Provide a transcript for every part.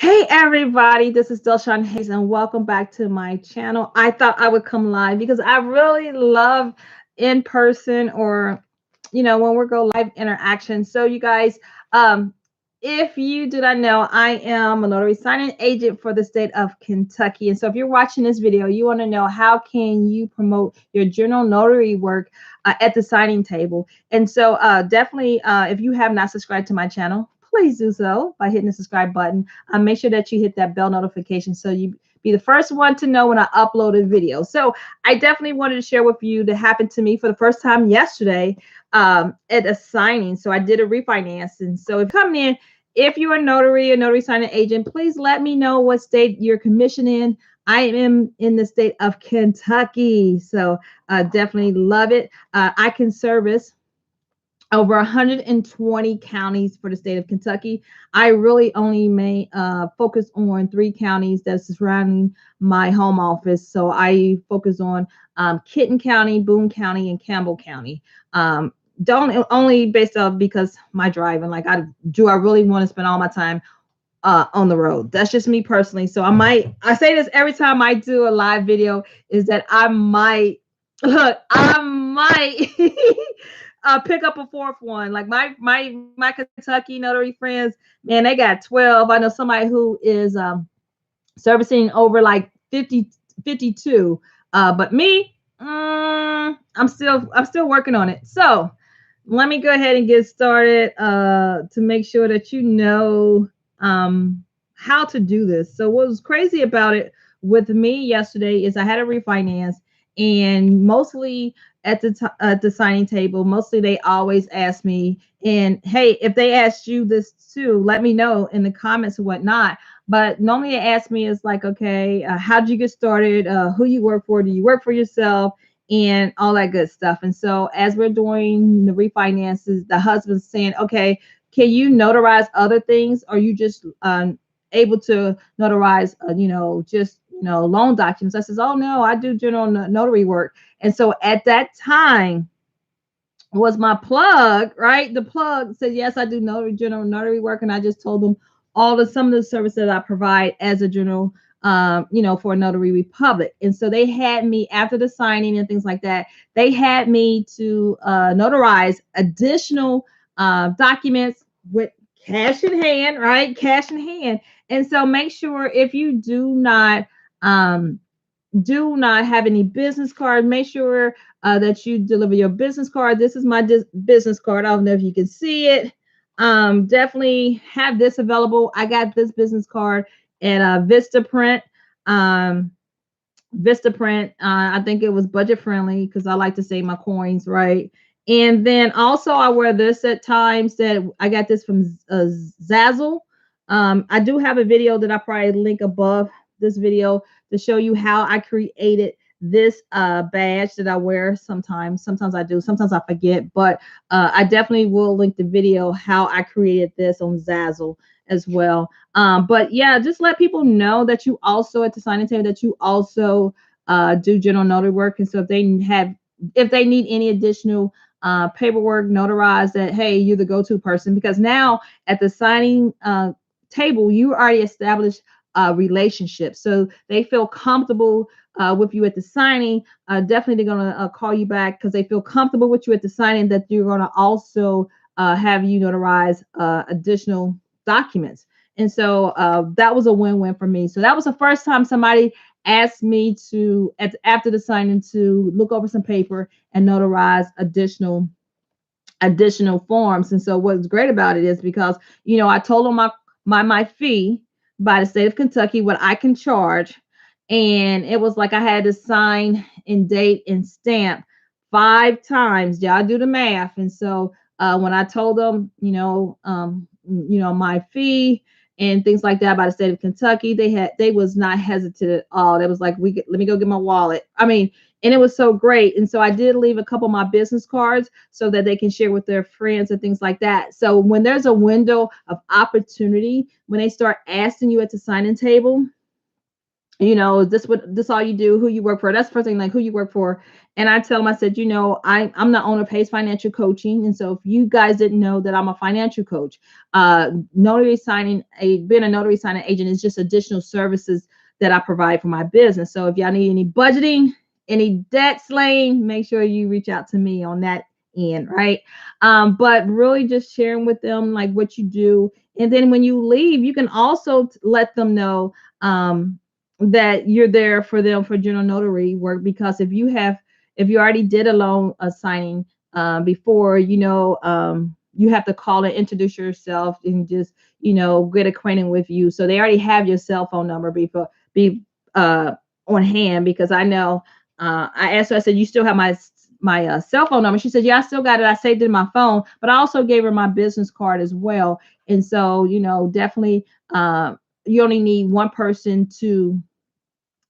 Hey everybody, this is Shawn Hayes and welcome back to my channel. I thought I would come live because I really love in person or when we go live interaction. So you guys, um if you do not know, I am a notary signing agent for the state of Kentucky. And so if you're watching this video, you want to know how can you promote your general notary work at the signing table. And so definitely if you have not subscribed to my channel, please do so by hitting the subscribe button. Make sure that you hit that bell notification so you be the first one to know when I upload a video. So I definitely wanted to share with you that happened to me for the first time yesterday at a signing. So I did a refinance. And so if you're coming in, if you're a notary signing agent, please let me know what state you're commissioned in. I am in the state of Kentucky. So definitely love it. I can service over 120 counties for the state of Kentucky. I really only may focus on 3 counties that's surrounding my home office. So I focus on Kitten County, Boone County, and Campbell County. Don't only based off because my driving, like I really want to spend all my time on the road. That's just me personally. So I say this every time I do a live video is that I might look, I might pick up a fourth one. Like my Kentucky notary friends, man, they got 12. I know somebody who is servicing over like 50, 52. But me, I'm still working on it. So let me go ahead and get started to make sure that you know how to do this. So what was crazy about it with me yesterday is I had a refinance, and mostly at the signing table, mostly they always ask me, and hey, if they asked you this too, let me know in the comments or whatnot. But normally they ask me is like, okay, how did you get started? Who you work for? Do you work for yourself? And all that good stuff. And so as we're doing the refinances, the husband's saying, okay, can you notarize other things? Or are you just able to notarize, just, loan documents? I says, oh no, I do general notary work. And so at that time was my plug, right? The plug said, yes, I do general notary work. And I just told them some of the services that I provide as a general for Notary Republic. And so they had me after the signing and things like that. They had me to notarize additional documents with cash in hand, right? Cash in hand. And so make sure if you do not have any business card, make sure that you deliver your business card. This is my business card. I don't know if you can see it. Definitely have this available. I got this business card at Vistaprint. Um, Vistaprint. I think it was budget friendly because I like to save my coins, right? And then also I wear this at times. That I got this from Zazzle. I do have a video that I probably link above this video to show you how I created this badge that I wear sometimes. Sometimes I do, sometimes I forget, but I definitely will link the video how I created this on Zazzle as well. But yeah, just let people know that you also at the signing table that you also do general notary work. And so if they need any additional paperwork notarized, that hey, you're the go-to person, because now at the signing table you already established relationship, so they feel comfortable with you at the signing. Definitely they're going to call you back because they feel comfortable with you at the signing, that you're going to also have you notarize additional documents. And so that was a win-win for me. So that was the first time somebody asked me to after the signing to look over some paper and notarize additional forms. And so what's great about it is because I told them my fee by the state of Kentucky, what I can charge, and it was like I had to sign and date and stamp 5 times. Y'all do the math. And so when I told them my fee and things like that by the state of Kentucky, they was not hesitant at all. They was like, let me go get my wallet. I mean, and it was so great. And so I did leave a couple of my business cards so that they can share with their friends and things like that. So when there's a window of opportunity, when they start asking you at the signing table, This all you do, who you work for. That's the first thing, like who you work for. And I tell them, I said, I'm the owner of Pace Financial Coaching. And so if you guys didn't know that I'm a financial coach, being a notary signing agent is just additional services that I provide for my business. So if y'all need any budgeting, any debt slaying, make sure you reach out to me on that end, right? But really just sharing with them like what you do. And then when you leave, you can also let them know, that you're there for them for general notary work, because if you already did a loan signing before, you have to call and introduce yourself and just get acquainted with you, so they already have your cell phone number be on hand. Because I know, I asked her, I said, you still have my cell phone number? She said, yeah, I still got it, I saved it in my phone, but I also gave her my business card as well. And so definitely, you only need one person to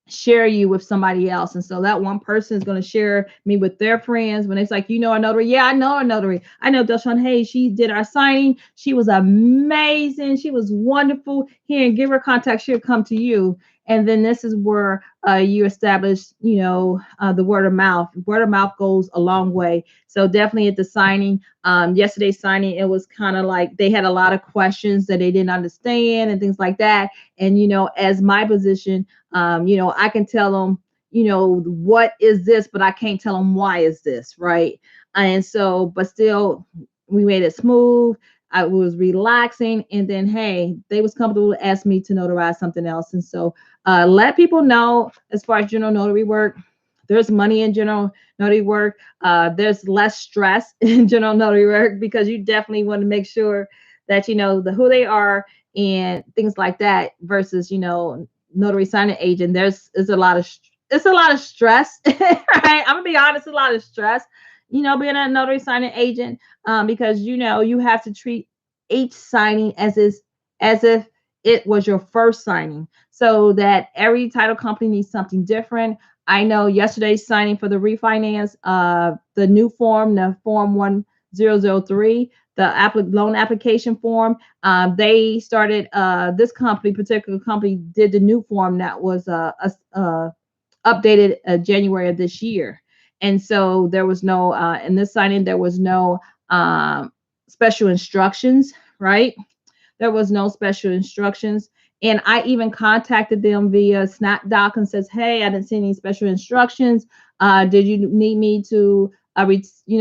share you with somebody else. And so that one person is going to share me with their friends. When it's like, a notary. Yeah, I know a notary. I know Deshawn Hayes. She did our signing. She was amazing. She was wonderful. Here, and give her contact. She'll come to you. And then this is where you establish, the word of mouth. Word of mouth goes a long way. So definitely at the signing, yesterday's signing, it was kind of like they had a lot of questions that they didn't understand and things like that. And, as my position, I can tell them, what is this, but I can't tell them why is this, right? And so, but still, we made it smooth. I was relaxing, and then hey, they was comfortable to ask me to notarize something else. And so, let people know, as far as general notary work, there's money in general notary work. There's less stress in general notary work, because you definitely want to make sure that who they are and things like that, versus notary signing agent. It's a lot of stress, right? I'm gonna be honest, a lot of stress, being a notary signing agent, because you have to treat each signing as if it was your first signing, so that every title company needs something different. I know yesterday's signing for the refinance, the new form, the form 1003, the loan application form. They started, this particular company did the new form that was updated January of this year. And so there was no, in this signing, there was no special instructions, right? There was no special instructions. And I even contacted them via SnapDoc and says, hey, I didn't see any special instructions. Did you need me to,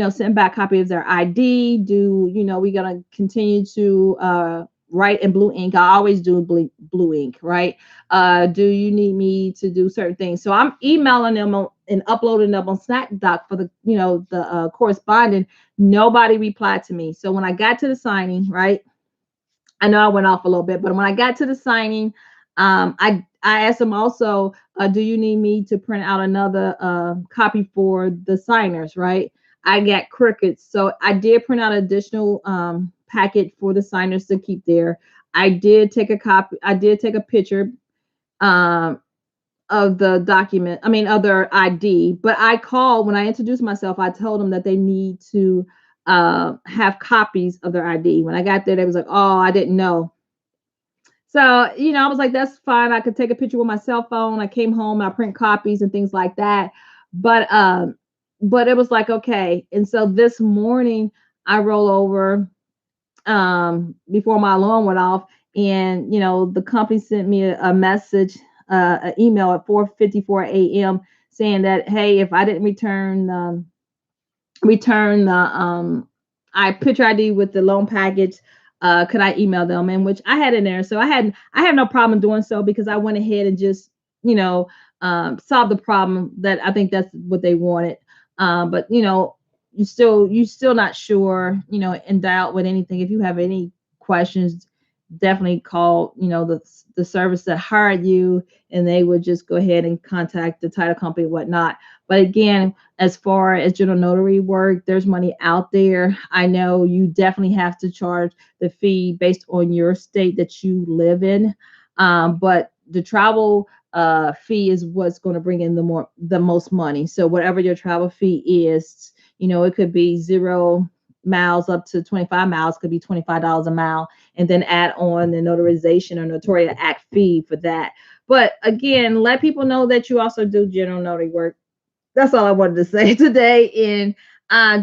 send back copy of their ID? We going to continue to write in blue ink? I always do blue ink, right? Do you need me to do certain things? So I'm emailing them and uploading them on SnapDoc for the correspondent. Nobody replied to me. So when I got to the signing, right, I know I went off a little bit, but when I got to the signing, I asked them also, do you need me to print out another copy for the signers, right? I got crickets. So I did print out additional packet for the signers to keep there. I did take a copy. I did take a picture of the document, of their ID. But when I introduced myself, I told them that they need to have copies of their ID. When I got there, they was like, oh, I didn't know. So, I was like, that's fine. I could take a picture with my cell phone. I came home, I print copies and things like that. But it was like, okay. And so this morning I roll over before my alarm went off, and the company sent me a message, an email at 4:54 a.m. saying that, hey, if I didn't return the I picture ID with the loan package, could I email them? And which I had in there. So I have no problem doing so, because I went ahead and just, solve the problem. That I think that's what they wanted. But you still not sure, in doubt with anything. If you have any questions, definitely call, the service that hired you, and they would just go ahead and contact the title company and whatnot. But again, as far as general notary work, there's money out there. I know you definitely have to charge the fee based on your state that you live in. But the travel fee is what's going to bring in the most money. So whatever your travel fee is, it could be zero, miles up to 25 miles could be $25 a mile, and then add on the notarization or notarial act fee for that. But again, let people know that you also do general notary work. That's all I wanted to say today. And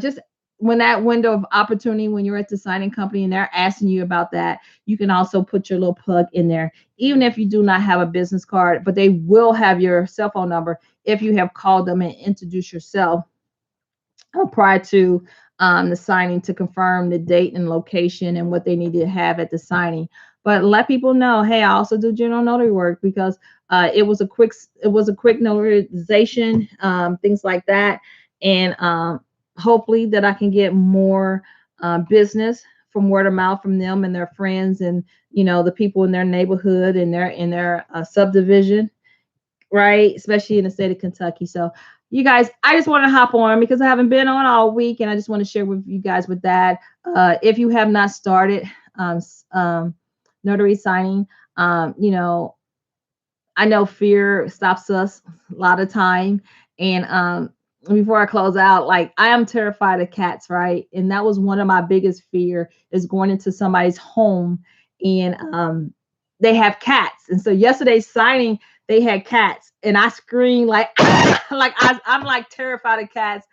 just when that window of opportunity, when you're at the signing company and they're asking you about that, you can also put your little plug in there, even if you do not have a business card, but they will have your cell phone number if you have called them and introduced yourself prior to the signing to confirm the date and location and what they need to have at the signing. But let people know, hey, I also do general notary work, because it was a quick notarization, things like that, and hopefully that I can get more business from word of mouth from them and their friends, and the people in their neighborhood and their subdivision, right? Especially in the state of Kentucky. So, you guys, I just want to hop on because I haven't been on all week, and I just want to share with you guys with that. If you have not started notary signing, I know fear stops us a lot of time. And before I close out, like, I am terrified of cats, right? And that was one of my biggest fear, is going into somebody's home and they have cats. And so yesterday's signing, they had cats, and I screamed like, like I'm like terrified of cats.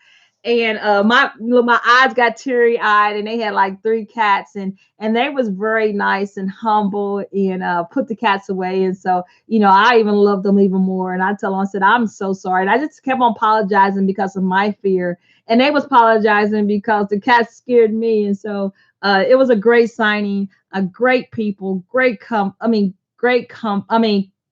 And my eyes got teary eyed, and they had like 3 cats, and they was very nice and humble, and put the cats away. And so, I even loved them even more. And I tell them, I said, I'm so sorry. And I just kept on apologizing because of my fear, and they was apologizing because the cats scared me. And so it was a great signing, a great people,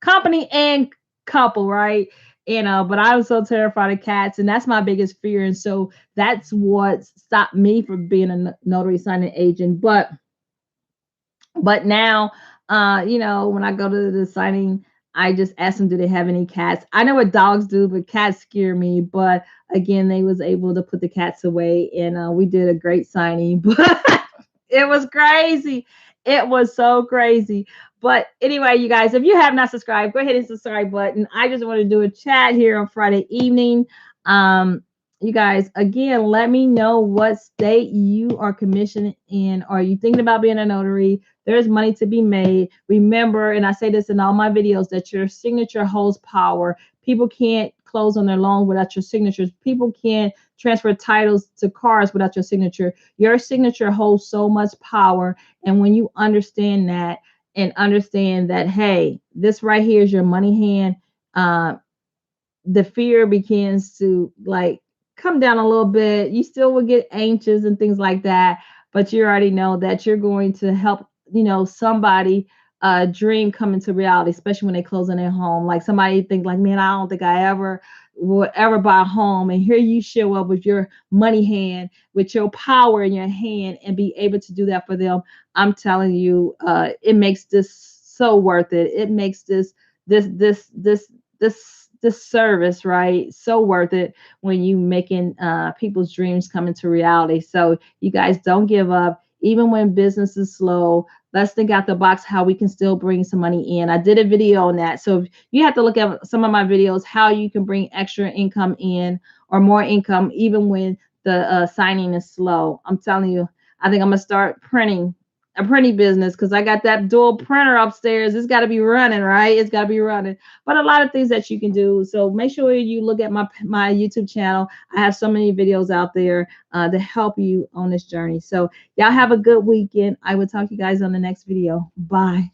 company and couple, right? But I was so terrified of cats, and that's my biggest fear. And so that's what stopped me from being a notary signing agent. But now, when I go to the signing, I just ask them, do they have any cats? I know what dogs do, but cats scare me. But again, they was able to put the cats away, and we did a great signing. But it was crazy. It was so crazy. But anyway, you guys, if you have not subscribed, go ahead and subscribe button. I just want to do a chat here on Friday evening. You guys, again, let me know what state you are commissioned in. Are you thinking about being a notary? There's money to be made. Remember, and I say this in all my videos, that your signature holds power. People can't close on their loan without your signatures. People can't transfer titles to cars without your signature. Your signature holds so much power. And when you understand that, and understand that, hey, this right here is your money hand, the fear begins to like come down a little bit. You still will get anxious and things like that, but you already know that you're going to help, somebody dream come into reality, especially when they close in their home. Like, somebody think like, man, I don't think I ever will ever buy a home. And here you show up with your money hand, with your power in your hand, and be able to do that for them. I'm telling you, it makes this so worth it. It makes this service, right, so worth it when you making people's dreams come into reality. So you guys, don't give up. Even when business is slow, let's think out the box how we can still bring some money in. I did a video on that. So you have to look at some of my videos, how you can bring extra income in, or more income, even when the signing is slow. I'm telling you, I think I'm going to start a printing business, because I got that dual printer upstairs. It's got to be running, right? It's got to be running. But a lot of things that you can do. So make sure you look at my YouTube channel. I have so many videos out there to help you on this journey. So y'all have a good weekend. I will talk to you guys on the next video. Bye.